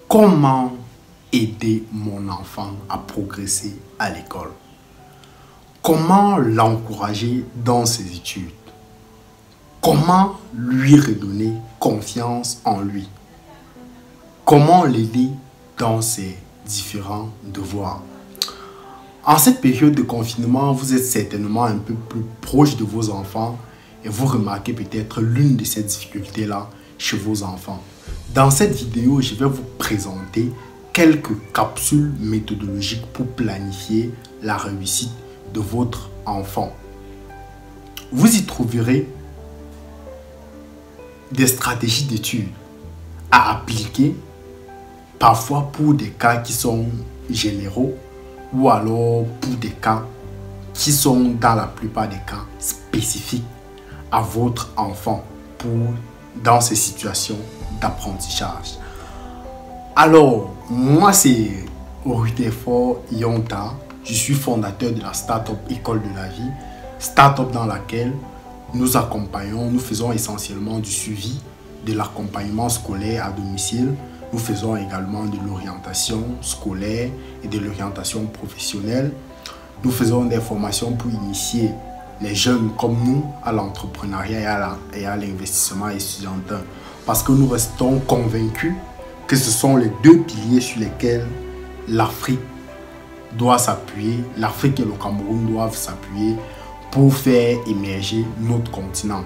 Comment aider mon enfant à progresser à l'école? Comment l'encourager dans ses études? Comment lui redonner confiance en lui? Comment l'aider dans ses différents devoirs? En cette période de confinement, vous êtes certainement un peu plus proche de vos enfants et vous remarquez peut-être l'une de ces difficultés-là chez vos enfants. Dans cette vidéo, je vais vous présenter quelques capsules méthodologiques pour planifier la réussite de votre enfant. Vous y trouverez des stratégies d'études à appliquer, parfois pour des cas qui sont généraux ou alors pour des cas qui sont dans la plupart des cas spécifiques à votre enfant dans ces situations d'apprentissage. Alors, moi c'est Rutherford Yonta, je suis fondateur de la Startup École de la Vie, startup dans laquelle nous faisons essentiellement du suivi, de l'accompagnement scolaire à domicile. Nous faisons également de l'orientation scolaire et de l'orientation professionnelle. Nous faisons des formations pour initier les jeunes comme nous à l'entrepreneuriat et à l'investissement étudiantin. Parce que nous restons convaincus que ce sont les deux piliers sur lesquels l'Afrique doit s'appuyer, l'Afrique et le Cameroun doivent s'appuyer pour faire émerger notre continent.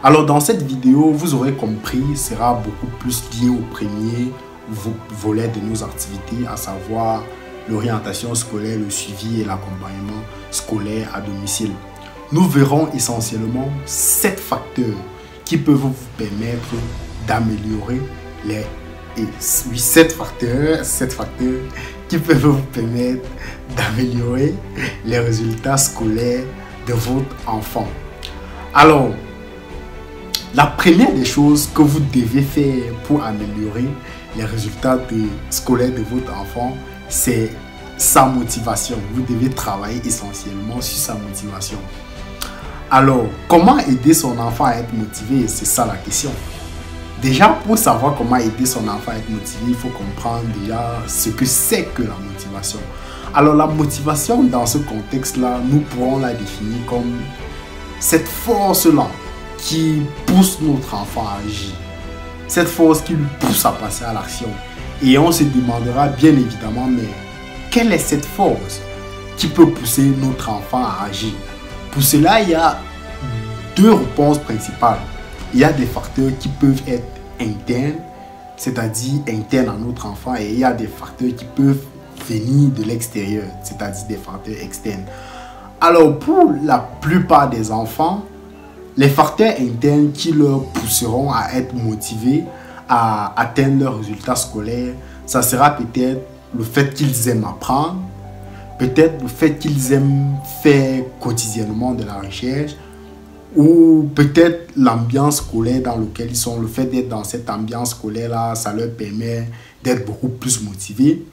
Alors dans cette vidéo, vous aurez compris, sera beaucoup plus lié au premier volet de nos activités, à savoir l'orientation scolaire, le suivi et l'accompagnement scolaire à domicile. Nous verrons essentiellement 7 facteurs qui peuvent vous permettre d'améliorer sept facteurs qui peuvent vous permettre d'améliorer les résultats scolaires de votre enfant. Alors, la première des choses que vous devez faire pour améliorer les résultats scolaires de votre enfant, c'est sa motivation. Vous devez travailler essentiellement sur sa motivation. Alors, comment aider son enfant à être motivé? C'est ça la question. Déjà, pour savoir comment aider son enfant à être motivé, il faut comprendre déjà ce que c'est que la motivation. Alors, la motivation dans ce contexte-là, nous pourrons la définir comme cette force-là qui pousse notre enfant à agir. Cette force qui lui pousse à passer à l'action. Et on se demandera bien évidemment, mais quelle est cette force qui peut pousser notre enfant à agir? Pour cela, il y a deux réponses principales. Il y a des facteurs qui peuvent être internes, c'est-à-dire internes à notre enfant, et il y a des facteurs qui peuvent venir de l'extérieur, c'est-à-dire des facteurs externes. Alors, pour la plupart des enfants, les facteurs internes qui leur pousseront à être motivés à atteindre leurs résultats scolaires, ça sera peut-être le fait qu'ils aiment apprendre, peut-être le fait qu'ils aiment faire quotidiennement de la recherche, ou peut-être l'ambiance scolaire dans laquelle ils sont. Le fait d'être dans cette ambiance scolaire-là, ça leur permet d'être beaucoup plus motivés.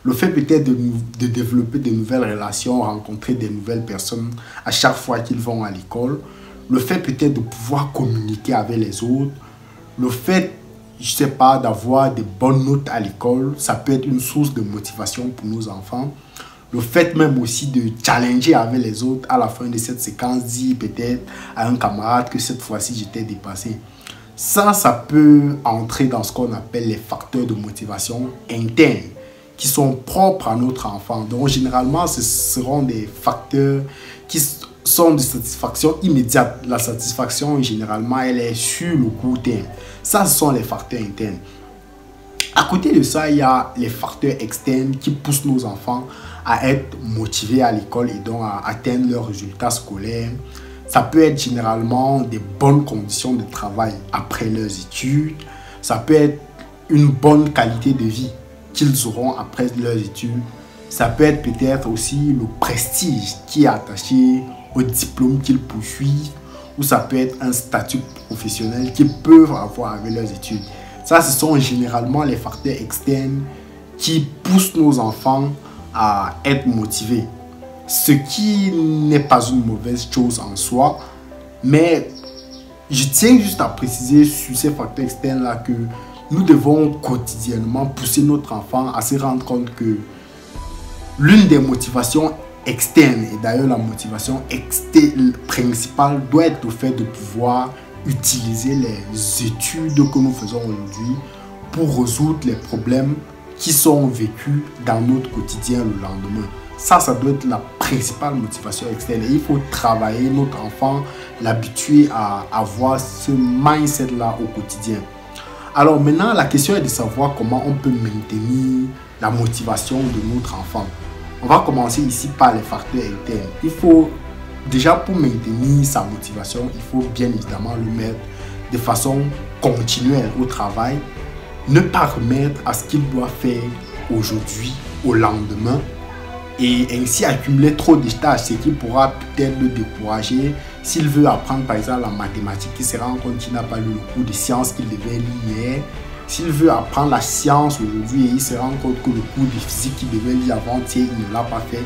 Le fait peut-être de développer de nouvelles relations, rencontrer de nouvelles personnes à chaque fois qu'ils vont à l'école. Le fait peut-être de pouvoir communiquer avec les autres. Le fait, je sais pas, d'avoir de bonnes notes à l'école, ça peut être une source de motivation pour nos enfants. Le fait même aussi de challenger avec les autres à la fin de cette séquence, dire peut-être à un camarade que cette fois-ci j'étais dépassé. Ça peut entrer dans ce qu'on appelle les facteurs de motivation internes qui sont propres à notre enfant. Donc généralement, ce seront des facteurs qui sont de satisfaction immédiate. La satisfaction, généralement, elle est sur le court terme. Ça, ce sont les facteurs internes. À côté de ça, il y a les facteurs externes qui poussent nos enfants à être motivés à l'école et donc à atteindre leurs résultats scolaires. Ça peut être généralement des bonnes conditions de travail après leurs études. Ça peut être une bonne qualité de vie qu'ils auront après leurs études. Ça peut être peut-être aussi le prestige qui est attaché au diplôme qu'ils poursuivent, ou ça peut être un statut professionnel qu'ils peuvent avoir avec leurs études. Ça, ce sont généralement les facteurs externes qui poussent nos enfants à être motivés. Ce qui n'est pas une mauvaise chose en soi, mais je tiens juste à préciser sur ces facteurs externes-là que nous devons quotidiennement pousser notre enfant à se rendre compte que l'une des motivations externes, et d'ailleurs la motivation principale, doit être le fait de pouvoir utiliser les études que nous faisons aujourd'hui pour résoudre les problèmes qui sont vécus dans notre quotidien le lendemain. Ça doit être la principale motivation externe. Et il faut travailler notre enfant, l'habituer à avoir ce mindset-là au quotidien. Alors maintenant, la question est de savoir comment on peut maintenir la motivation de notre enfant. On va commencer ici par les facteurs internes. Il faut déjà, pour maintenir sa motivation, il faut bien évidemment le mettre de façon continuelle au travail. Ne pas remettre à ce qu'il doit faire aujourd'hui au lendemain et ainsi accumuler trop de tâches, ce qui pourra peut-être le décourager. S'il veut apprendre par exemple la mathématique, il se rend compte qu'il n'a pas lu le cours de sciences qu'il devait lire hier. S'il veut apprendre la science aujourd'hui et il se rend compte que le cours de physique qu'il devait lire avant-hier, il ne l'a pas fait,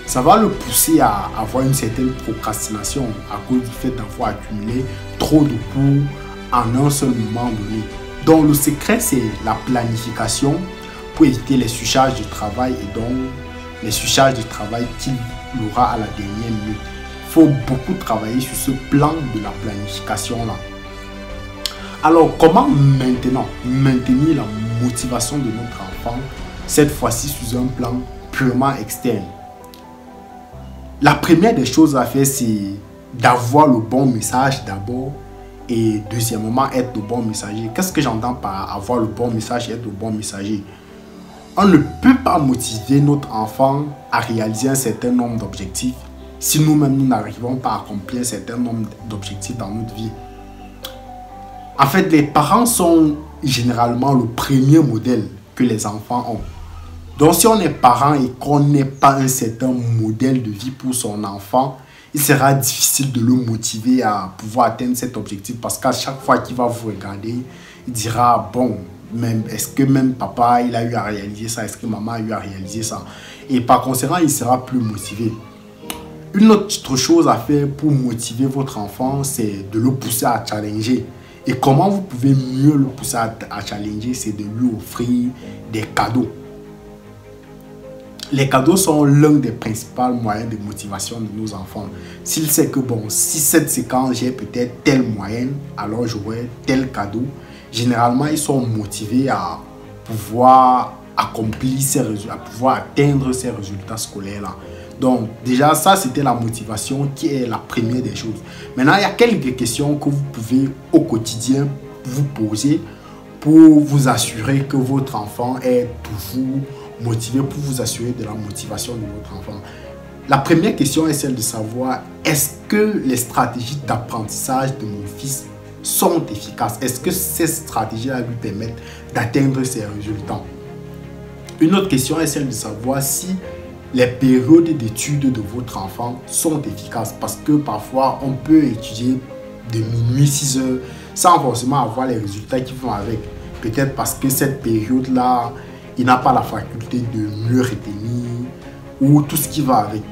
ça va le pousser à avoir une certaine procrastination à cause du fait d'avoir accumulé trop de cours en un seul moment donné. Donc le secret, c'est la planification pour éviter les surcharges de travail et donc les surcharges de travail qu'il aura à la dernière minute. Il faut beaucoup travailler sur ce plan de la planification-là. Alors, comment maintenant maintenir la motivation de notre enfant, cette fois-ci sous un plan purement externe? La première des choses à faire, c'est d'avoir le bon message d'abord et deuxièmement, être le bon messager. Qu'est-ce que j'entends par avoir le bon message et être le bon messager? On ne peut pas motiver notre enfant à réaliser un certain nombre d'objectifs si nous-mêmes nous n'arrivons pas à accomplir un certain nombre d'objectifs dans notre vie. En fait, les parents sont généralement le premier modèle que les enfants ont. Donc, si on est parent et qu'on n'est pas un certain modèle de vie pour son enfant, il sera difficile de le motiver à pouvoir atteindre cet objectif parce qu'à chaque fois qu'il va vous regarder, il dira, bon, est-ce que même papa il a eu à réaliser ça, est-ce que maman a eu à réaliser ça, et par conséquent il sera plus motivé. Une autre chose à faire pour motiver votre enfant, c'est de le pousser à challenger. Et comment vous pouvez mieux le pousser à challenger, c'est de lui offrir des cadeaux. Les cadeaux sont l'un des principaux moyens de motivation de nos enfants. S'il sait que bon, si cette séquence j'ai peut-être telle moyenne, alors j'aurai tel cadeau. Généralement, ils sont motivés à pouvoir accomplir ces résultats, à pouvoir atteindre ces résultats scolaires-là. Donc, déjà, ça, c'était la motivation qui est la première des choses. Maintenant, il y a quelques questions que vous pouvez au quotidien vous poser pour vous assurer que votre enfant est toujours motivé, pour vous assurer de la motivation de votre enfant. La première question est celle de savoir, est-ce que les stratégies d'apprentissage de mon fils sont efficaces? Est-ce que ces stratégies-là lui permettent d'atteindre ses résultats? Une autre question est celle de savoir si les périodes d'études de votre enfant sont efficaces, parce que parfois on peut étudier de minuit 6 heures sans forcément avoir les résultats qui vont avec. Peut-être parce que cette période-là, il n'a pas la faculté de mieux retenir ou tout ce qui va avec.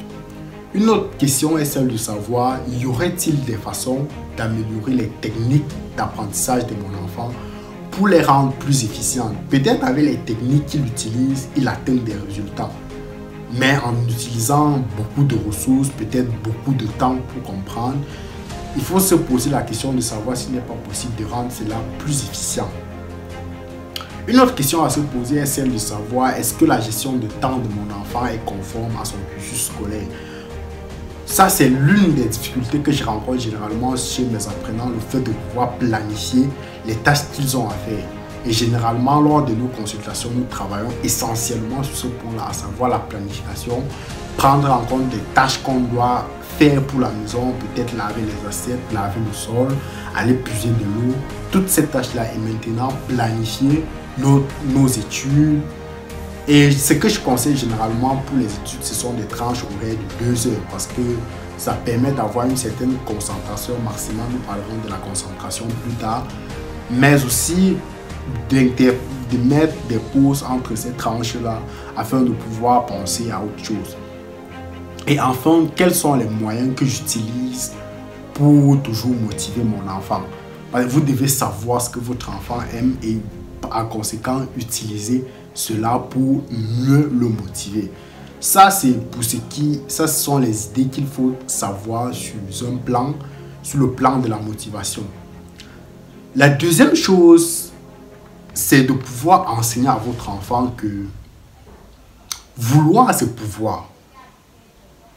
Une autre question est celle de savoir, y aurait-il des façons d'améliorer les techniques d'apprentissage de mon enfant pour les rendre plus efficientes? Peut-être avec les techniques qu'il utilise, il atteint des résultats. Mais en utilisant beaucoup de ressources, peut-être beaucoup de temps pour comprendre, il faut se poser la question de savoir s'il n'est pas possible de rendre cela plus efficient. Une autre question à se poser est celle de savoir, est-ce que la gestion de temps de mon enfant est conforme à son cursus scolaire? Ça, c'est l'une des difficultés que je rencontre généralement chez mes apprenants, le fait de pouvoir planifier les tâches qu'ils ont à faire. Et généralement, lors de nos consultations, nous travaillons essentiellement sur ce point-là, à savoir la planification, prendre en compte des tâches qu'on doit faire pour la maison, peut-être laver les assiettes, laver le sol, aller puiser de l'eau. Toutes ces tâches-là et maintenant planifier nos études. Et ce que je conseille généralement pour les études, ce sont des tranches horaires de 2 heures parce que ça permet d'avoir une certaine concentration maximale. Nous parlerons de la concentration plus tard, mais aussi de mettre des pauses entre ces tranches-là afin de pouvoir penser à autre chose. Et enfin, quels sont les moyens que j'utilise pour toujours motiver mon enfant? Vous devez savoir ce que votre enfant aime et en conséquent utiliser cela pour mieux le motiver. Ça, c'est pour ce sont les idées qu'il faut savoir sur le plan de la motivation. La deuxième chose, c'est de pouvoir enseigner à votre enfant que vouloir, c'est pouvoir.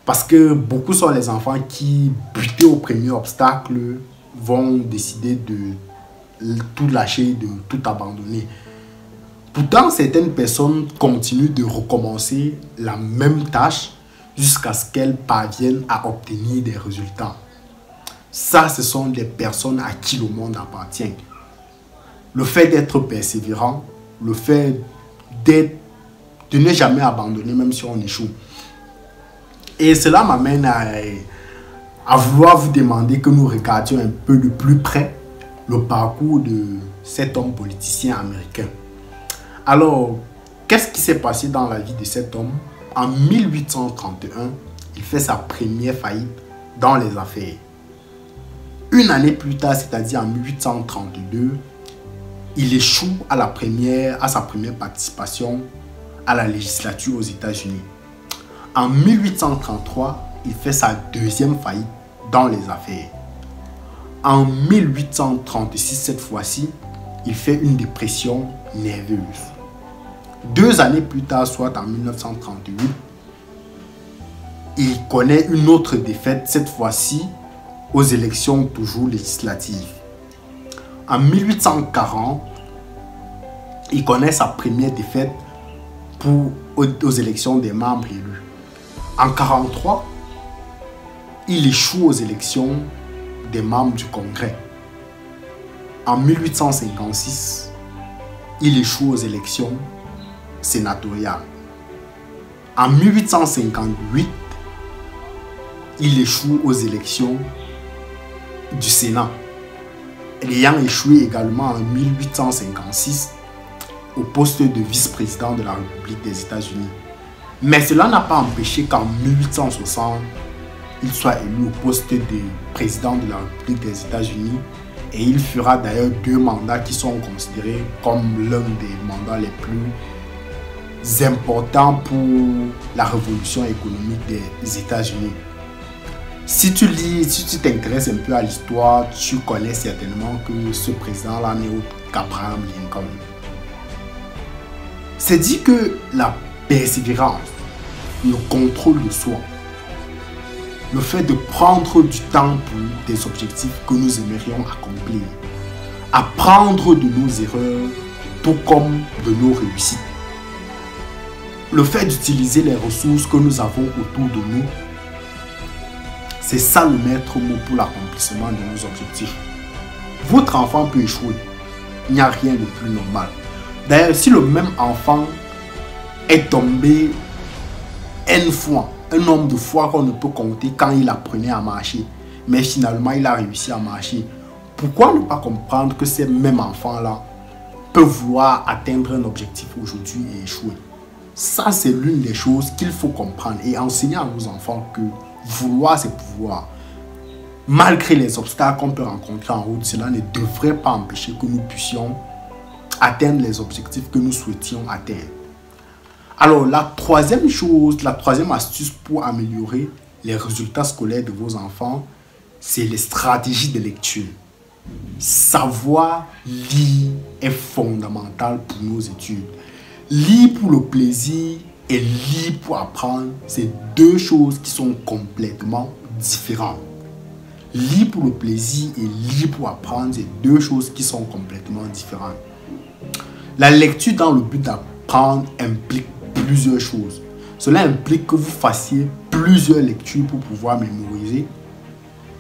Parce que beaucoup sont les enfants qui, butés au premier obstacle, vont décider de tout lâcher, de tout abandonner. Pourtant, certaines personnes continuent de recommencer la même tâche jusqu'à ce qu'elles parviennent à obtenir des résultats. Ça, ce sont des personnes à qui le monde appartient. Le fait d'être persévérant, le fait de ne jamais abandonner même si on échoue. Et cela m'amène à vouloir vous demander que nous regardions un peu de plus près le parcours de cet homme politicien américain. Alors, qu'est-ce qui s'est passé dans la vie de cet homme? En 1831, il fait sa première faillite dans les affaires. Une année plus tard, c'est-à-dire en 1832, il échoue à sa première participation à la législature aux États-Unis. En 1833, il fait sa deuxième faillite dans les affaires. En 1836, cette fois-ci, il fait une dépression nerveuse. 2 années plus tard, soit en 1938, il connaît une autre défaite, cette fois-ci aux élections toujours législatives. En 1840, il connaît sa première défaite aux élections des membres élus. En 1943, il échoue aux élections des membres du Congrès. En 1856, il échoue aux élections sénatoriales. En 1858, il échoue aux élections du Sénat, ayant échoué également en 1856 au poste de vice-président de la République des États-Unis. Mais cela n'a pas empêché qu'en 1860, il soit élu au poste de président de la République des États-Unis et il fera d'ailleurs 2 mandats qui sont considérés comme l'un des mandats les plus importants pour la révolution économique des États-Unis. Si tu t'intéresses un peu à l'histoire, tu connais certainement que ce président-là n'est autre qu'Abraham Lincoln. C'est dit que la persévérance, le contrôle de soi, le fait de prendre du temps pour des objectifs que nous aimerions accomplir, apprendre de nos erreurs tout comme de nos réussites, le fait d'utiliser les ressources que nous avons autour de nous, c'est ça le maître mot pour l'accomplissement de nos objectifs. Votre enfant peut échouer, il n'y a rien de plus normal. D'ailleurs, si le même enfant est tombé N fois, un nombre de fois qu'on ne peut compter quand il apprenait à marcher, mais finalement il a réussi à marcher, pourquoi ne pas comprendre que ces mêmes enfants-là peuvent vouloir atteindre un objectif aujourd'hui et échouer? Ça, c'est l'une des choses qu'il faut comprendre et enseigner à nos enfants que vouloir, c'est pouvoir. Malgré les obstacles qu'on peut rencontrer en route, cela ne devrait pas empêcher que nous puissions atteindre les objectifs que nous souhaitions atteindre. Alors, la troisième astuce pour améliorer les résultats scolaires de vos enfants, c'est les stratégies de lecture. Savoir lire est fondamental pour nos études. Lire pour le plaisir et lire pour apprendre, c'est 2 choses qui sont complètement différentes. Lire pour le plaisir et lire pour apprendre, c'est 2 choses qui sont complètement différentes. La lecture dans le but d'apprendre implique plusieurs choses. Cela implique que vous fassiez plusieurs lectures pour pouvoir mémoriser,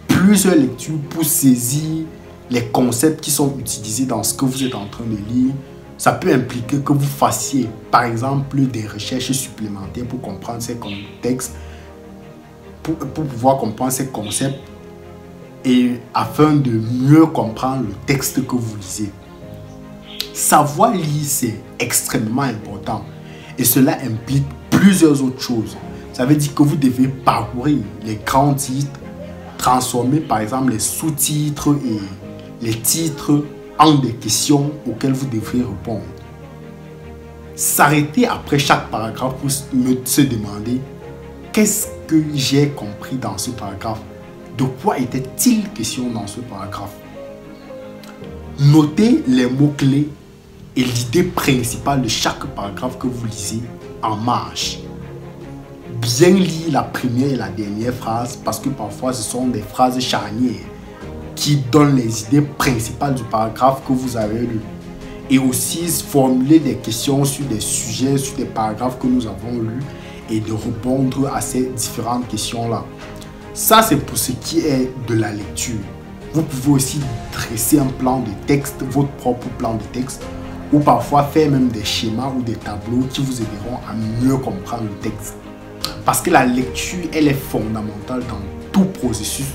plusieurs lectures pour saisir les concepts qui sont utilisés dans ce que vous êtes en train de lire. Ça peut impliquer que vous fassiez, par exemple, des recherches supplémentaires pour comprendre ces contextes, pour pouvoir comprendre ces concepts et afin de mieux comprendre le texte que vous lisez. Savoir lire, c'est extrêmement important et cela implique plusieurs autres choses. Ça veut dire que vous devez parcourir les grands titres, transformer par exemple les sous-titres et les titres en des questions auxquelles vous devrez répondre. S'arrêter après chaque paragraphe pour se demander qu'est-ce que j'ai compris dans ce paragraphe? De quoi était-il question dans ce paragraphe? Notez les mots-clés et l'idée principale de chaque paragraphe que vous lisez en marge. Bien lire la première et la dernière phrase parce que parfois ce sont des phrases charnières qui donnent les idées principales du paragraphe que vous avez lu. Et aussi formuler des questions sur des sujets, sur des paragraphes que nous avons lus et de répondre à ces différentes questions-là. Ça, c'est pour ce qui est de la lecture. Vous pouvez aussi dresser un plan de texte, votre propre plan de texte, ou parfois faire même des schémas ou des tableaux qui vous aideront à mieux comprendre le texte. Parce que la lecture, elle est fondamentale dans tout processus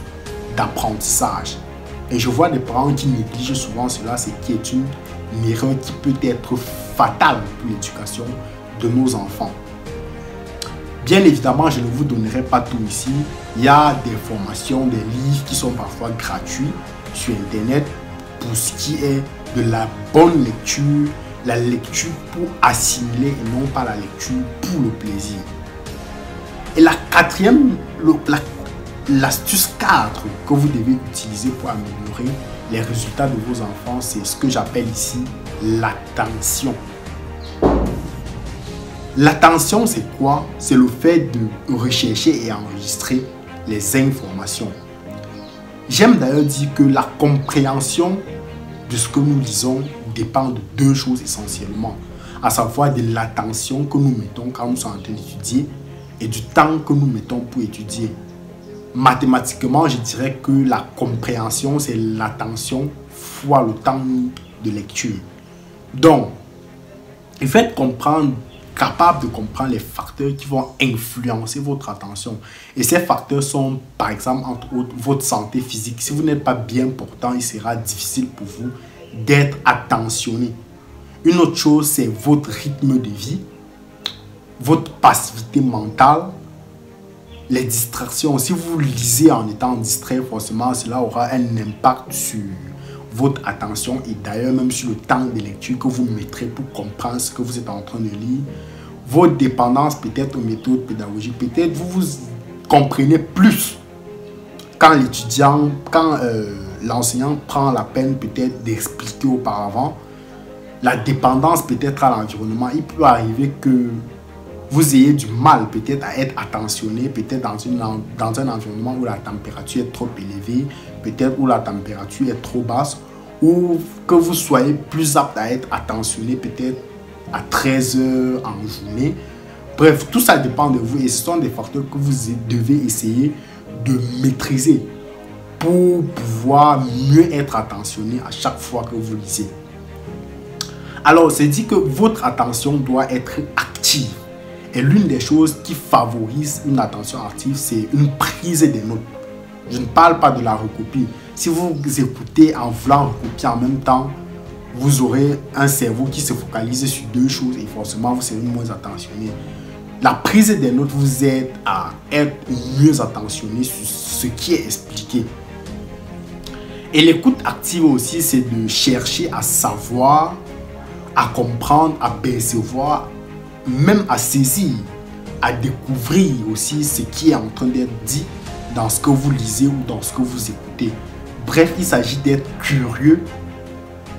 d'apprentissage. Et je vois des parents qui négligent souvent cela, ce qui est une erreur qui peut être fatale pour l'éducation de nos enfants. Bien évidemment, je ne vous donnerai pas tout ici. Il y a des formations, des livres qui sont parfois gratuits sur Internet pour ce qui est de la bonne lecture, la lecture pour assimiler et non pas la lecture pour le plaisir. Et la quatrième, l'astuce 4 que vous devez utiliser pour améliorer les résultats de vos enfants, c'est ce que j'appelle ici l'attention. L'attention, c'est quoi? C'est le fait de rechercher et enregistrer les informations. J'aime d'ailleurs dire que la compréhension de ce que nous lisons dépend de deux choses essentiellement, à savoir de l'attention que nous mettons quand nous sommes en train d'étudier et du temps que nous mettons pour étudier. Mathématiquement, je dirais que la compréhension, c'est l'attention fois le temps de lecture. Donc, il faut être capable de comprendre les facteurs qui vont influencer votre attention. Et ces facteurs sont, par exemple, entre autres, votre santé physique. Si vous n'êtes pas bien portant, il sera difficile pour vous d'être attentionné. Une autre chose, c'est votre rythme de vie, votre passivité mentale, les distractions. Si vous lisez en étant distrait, forcément, cela aura un impact sur votre attention et d'ailleurs même sur le temps de lecture que vous mettrez pour comprendre ce que vous êtes en train de lire. Votre dépendance peut-être aux méthodes pédagogiques, peut-être vous comprenez plus quand l'enseignant prend la peine peut-être d'expliquer auparavant. La dépendance peut-être à l'environnement, il peut arriver que vous ayez du mal peut-être à être attentionné, peut-être dans un environnement où la température est trop élevée, peut-être où la température est trop basse, ou que vous soyez plus apte à être attentionné peut-être à 13 heures en journée. Bref, tout ça dépend de vous et ce sont des facteurs que vous devez essayer de maîtriser pour pouvoir mieux être attentionné à chaque fois que vous lisez. Alors, c'est dit que votre attention doit être active. Et l'une des choses qui favorise une attention active, c'est une prise des notes. Je ne parle pas de la recopie. Si vous écoutez en voulant recopier en même temps, vous aurez un cerveau qui se focalise sur deux choses et forcément vous serez moins attentionné. La prise des notes vous aide à être mieux attentionné sur ce qui est expliqué. Et l'écoute active aussi, c'est de chercher à savoir, à comprendre, à percevoir, même à saisir, à découvrir aussi ce qui est en train d'être dit dans ce que vous lisez ou dans ce que vous écoutez. Bref, il s'agit d'être curieux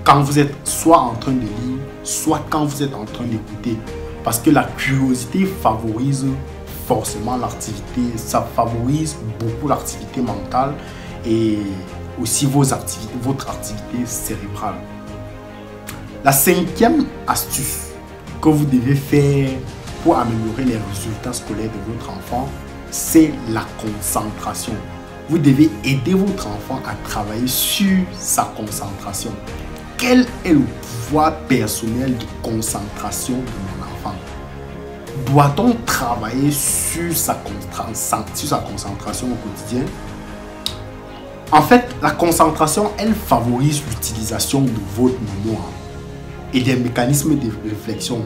quand vous êtes soit en train de lire, soit quand vous êtes en train d'écouter. Parce que la curiosité favorise forcément l'activité, ça favorise beaucoup l'activité mentale et aussi votre activité cérébrale. La cinquième astuce que vous devez faire pour améliorer les résultats scolaires de votre enfant, c'est la concentration. Vous devez aider votre enfant à travailler sur sa concentration. Quel est le pouvoir personnel de concentration de mon enfant? Doit-on travailler sur sa concentration au quotidien? En fait, la concentration, elle favorise l'utilisation de votre mémoire et des mécanismes de réflexion,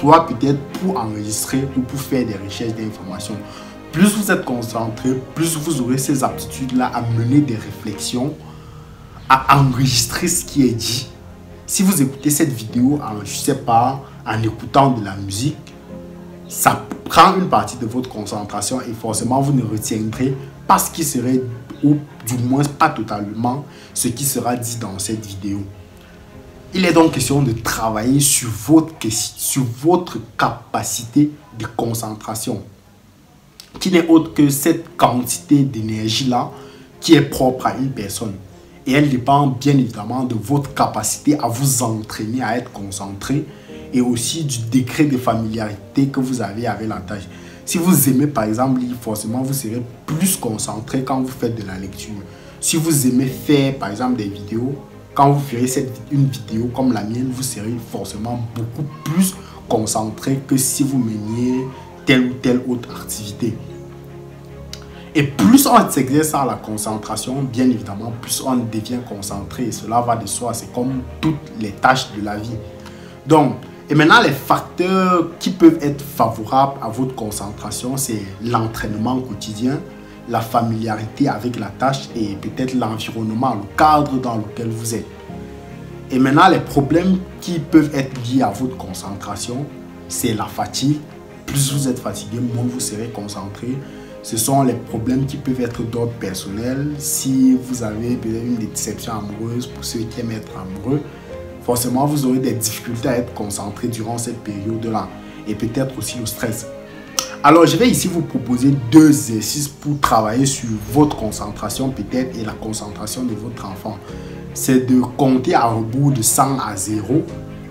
soit peut-être pour enregistrer ou pour faire des recherches d'informations. Plus vous êtes concentré, plus vous aurez ces aptitudes-là à mener des réflexions, à enregistrer ce qui est dit Si vous écoutez cette vidéo en, je sais pas, en écoutant de la musique, ça prend une partie de votre concentration et forcément vous ne retiendrez pas ce qui serait, ou du moins pas totalement, ce qui sera dit dans cette vidéo. Il est donc question de travailler sur votre capacité de concentration, qui n'est autre que cette quantité d'énergie-là qui est propre à une personne. Et elle dépend bien évidemment de votre capacité à vous entraîner, à être concentré, et aussi du degré de familiarité que vous avez avec la tâche. Si vous aimez par exemple lire, forcément vous serez plus concentré quand vous faites de la lecture. Si vous aimez faire par exemple des vidéos, quand vous ferez une vidéo comme la mienne, vous serez forcément beaucoup plus concentré que si vous meniez telle ou telle autre activité. Et plus on s'exerce à la concentration, bien évidemment, plus on devient concentré. Et cela va de soi, c'est comme toutes les tâches de la vie. Donc, et maintenant, les facteurs qui peuvent être favorables à votre concentration, c'est l'entraînement quotidien, la familiarité avec la tâche et peut-être l'environnement, le cadre dans lequel vous êtes. Et maintenant, les problèmes qui peuvent être liés à votre concentration, c'est la fatigue. Plus vous êtes fatigué, moins vous serez concentré. Ce sont les problèmes qui peuvent être d'ordre personnel. Si vous avez peut-être une déception amoureuse, pour ceux qui aiment être amoureux, forcément vous aurez des difficultés à être concentré durant cette période-là. Et peut-être aussi le stress. Alors je vais ici vous proposer 2 exercices pour travailler sur votre concentration peut-être et la concentration de votre enfant. C'est de compter à rebours de 100 à 0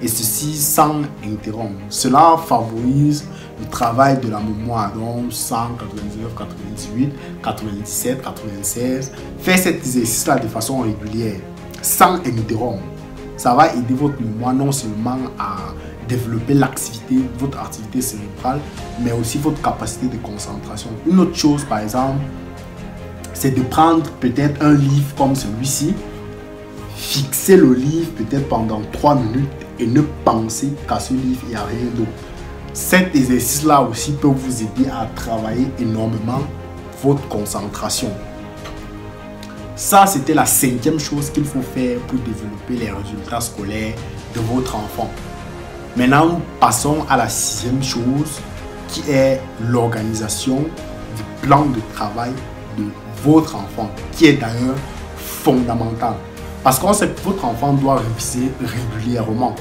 et ceci sans interrompre. Cela favorise le travail de la mémoire, donc 100, 99, 98, 97, 96. Faites cet exercice-là de façon régulière, sans interrompre. Ça va aider votre mémoire non seulement à développer votre activité cérébrale, mais aussi votre capacité de concentration. Une autre chose, par exemple, c'est de prendre peut-être un livre comme celui-ci, fixer le livre peut-être pendant 3 minutes et ne penser qu'à ce livre et à rien d'autre. Cet exercice-là aussi peut vous aider à travailler énormément votre concentration. Ça, c'était la 5e chose qu'il faut faire pour développer les résultats scolaires de votre enfant. Maintenant, nous passons à la 6e chose qui est l'organisation du plan de travail de votre enfant, qui est d'ailleurs fondamental. Parce qu'on sait que votre enfant doit réviser régulièrement.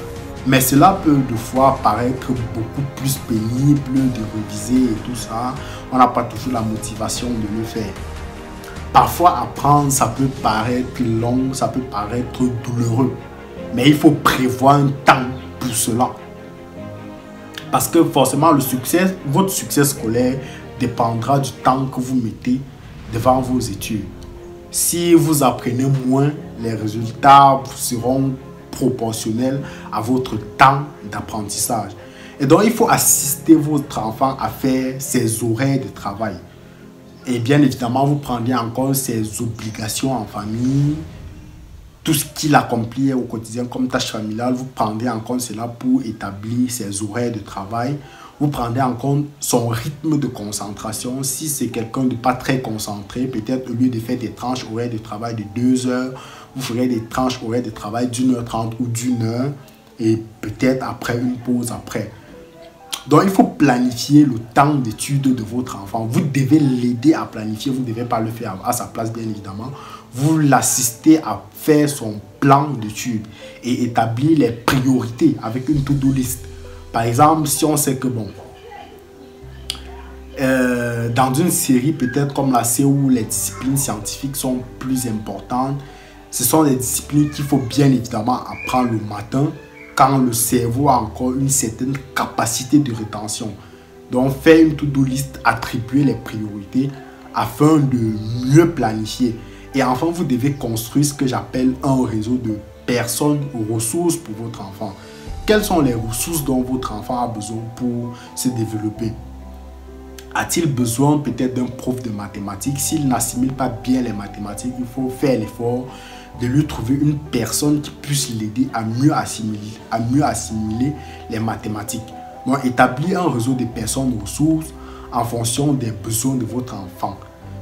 Mais cela peut de fois paraître beaucoup plus pénible de réviser et tout ça. On n'a pas toujours la motivation de le faire. Parfois, apprendre, ça peut paraître long, ça peut paraître douloureux. Mais il faut prévoir un temps pour cela. Parce que forcément, votre succès scolaire dépendra du temps que vous mettez devant vos études. Si vous apprenez moins, les résultats seront proportionnels à votre temps d'apprentissage. Et donc, il faut assister votre enfant à faire ses horaires de travail. Et bien évidemment, vous prendrez encore ses obligations en famille, tout ce qu'il accomplit au quotidien comme tâche familiale, vous prendrez en compte cela pour établir ses horaires de travail. Vous prendrez en compte son rythme de concentration. Si c'est quelqu'un de pas très concentré, peut-être au lieu de faire des tranches horaires de travail de 2 heures, vous ferez des tranches horaires de travail d'1h30 ou d'1 heure et peut-être après une pause après. Donc, il faut planifier le temps d'étude de votre enfant. Vous devez l'aider à planifier. Vous ne devez pas le faire à sa place, bien évidemment. Vous l'assistez à faire son plan d'études et établir les priorités avec une to-do list. Par exemple, si on sait que, bon, dans une série peut-être comme la C où les disciplines scientifiques sont plus importantes, ce sont des disciplines qu'il faut bien évidemment apprendre le matin, quand le cerveau a encore une certaine capacité de rétention. Donc, faire une to-do list, attribuer les priorités afin de mieux planifier. Et enfin, vous devez construire ce que j'appelle un réseau de personnes ou ressources pour votre enfant. Quelles sont les ressources dont votre enfant a besoin pour se développer? A-t-il besoin peut-être d'un prof de mathématiques? S'il n'assimile pas bien les mathématiques, il faut faire l'effort de lui trouver une personne qui puisse l'aider à mieux assimiler les mathématiques. Donc, établir un réseau de personnes ressources en fonction des besoins de votre enfant.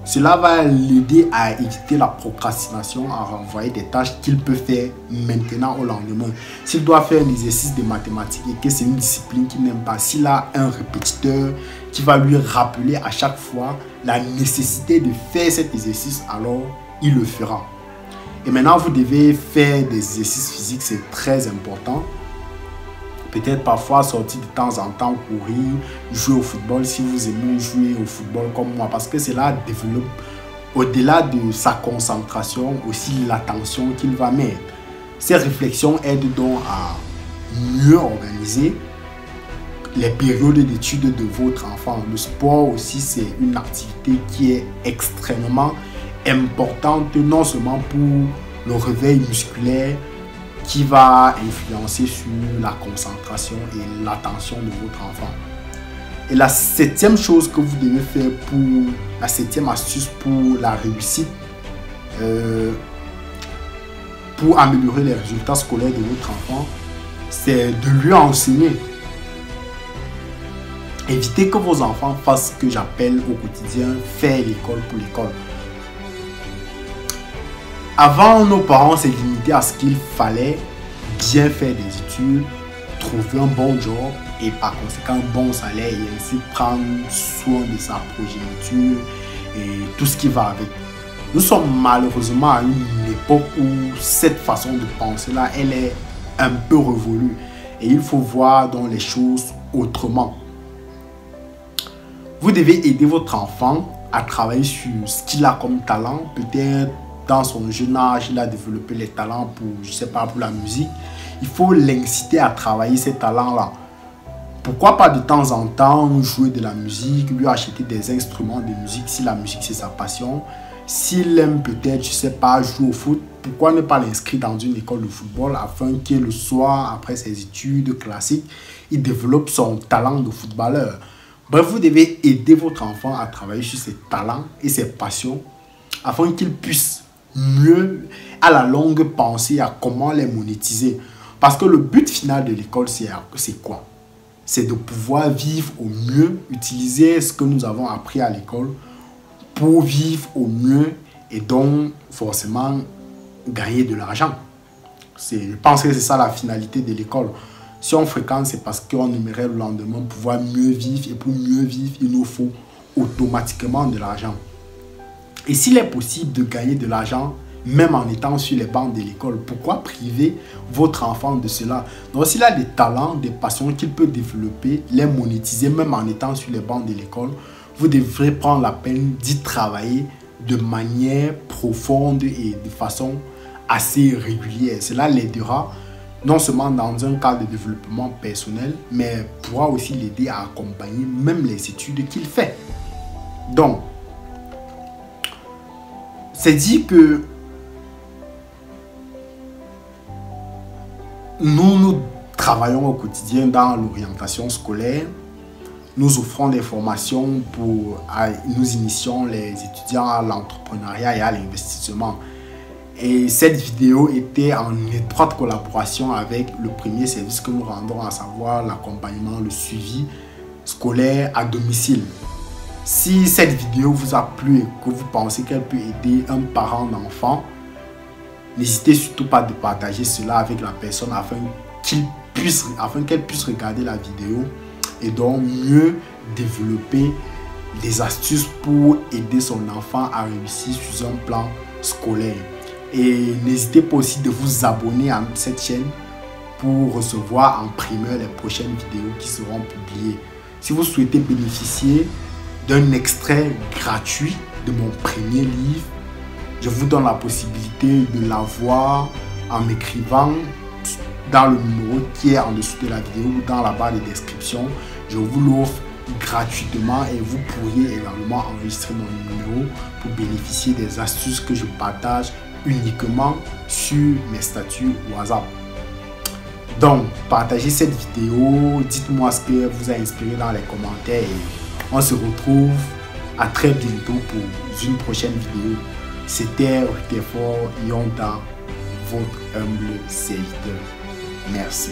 Cela va l'aider à éviter la procrastination, à renvoyer des tâches qu'il peut faire maintenant au lendemain. S'il doit faire un exercice de mathématiques et que c'est une discipline qu'il n'aime pas, s'il a un répétiteur qui va lui rappeler à chaque fois la nécessité de faire cet exercice, alors il le fera. Et maintenant, vous devez faire des exercices physiques, c'est très important. Peut-être parfois sortir de temps en temps, courir, jouer au football si vous aimez jouer au football comme moi. Parce que cela développe, au-delà de sa concentration, aussi l'attention qu'il va mettre. Ces réflexions aident donc à mieux organiser les périodes d'études de votre enfant. Le sport aussi, c'est une activité qui est extrêmement importante, non seulement pour le réveil musculaire, qui va influencer sur la concentration et l'attention de votre enfant. Et la septième chose que vous devez faire la septième astuce pour la réussite, pour améliorer les résultats scolaires de votre enfant, c'est de lui enseigner. Évitez que vos enfants fassent ce que j'appelle au quotidien faire l'école pour l'école. Avant, nos parents se limitaient à ce qu'il fallait bien faire des études, trouver un bon job et par conséquent un bon salaire et ainsi prendre soin de sa progéniture et tout ce qui va avec. Nous sommes malheureusement à une époque où cette façon de penser-là, elle est un peu révolue et il faut voir donc les choses autrement. Vous devez aider votre enfant à travailler sur ce qu'il a comme talent, peut-être. Dans son jeune âge, il a développé les talents pour, je sais pas, pour la musique. Il faut l'inciter à travailler ces talents-là. Pourquoi pas de temps en temps jouer de la musique, lui acheter des instruments de musique si la musique c'est sa passion. S'il aime peut-être, je sais pas, jouer au foot, pourquoi ne pas l'inscrire dans une école de football afin que le soir, après ses études classiques, il développe son talent de footballeur. Bref, vous devez aider votre enfant à travailler sur ses talents et ses passions afin qu'il puisse mieux à la longue penser à comment les monétiser. Parce que le but final de l'école, c'est quoi? C'est de pouvoir vivre au mieux, utiliser ce que nous avons appris à l'école pour vivre au mieux et donc forcément gagner de l'argent. Je pense que c'est ça la finalité de l'école. Si on fréquente, c'est parce qu'on aimerait le lendemain pouvoir mieux vivre et pour mieux vivre, il nous faut automatiquement de l'argent. Et s'il est possible de gagner de l'argent, même en étant sur les bancs de l'école, pourquoi priver votre enfant de cela? Donc s'il a des talents, des passions qu'il peut développer, les monétiser même en étant sur les bancs de l'école, vous devrez prendre la peine d'y travailler de manière profonde et de façon assez régulière. Cela l'aidera non seulement dans un cadre de développement personnel, mais pourra aussi l'aider à accompagner même les études qu'il fait. Donc, c'est dit que nous travaillons au quotidien dans l'orientation scolaire. Nous offrons des formations nous initions les étudiants à l'entrepreneuriat et à l'investissement. Et cette vidéo était en étroite collaboration avec le premier service que nous rendons, à savoir l'accompagnement, le suivi scolaire à domicile. Si cette vidéo vous a plu et que vous pensez qu'elle peut aider un parent d'enfant, n'hésitez surtout pas de partager cela avec la personne afin qu'elle puisse regarder la vidéo et donc mieux développer des astuces pour aider son enfant à réussir sur un plan scolaire. Et n'hésitez pas aussi de vous abonner à cette chaîne pour recevoir en primeur les prochaines vidéos qui seront publiées. Si vous souhaitez bénéficier d'un extrait gratuit de mon premier livre, je vous donne la possibilité de l'avoir en m'écrivant dans le numéro qui est en dessous de la vidéo ou dans la barre de description. Je vous l'offre gratuitement et vous pourriez également enregistrer mon numéro pour bénéficier des astuces que je partage uniquement sur mes statuts WhatsApp. Donc, partagez cette vidéo, dites-moi ce que vous a inspiré dans les commentaires et on se retrouve à très bientôt pour une prochaine vidéo. C'était Rutherford Yonda, votre humble serviteur. Merci.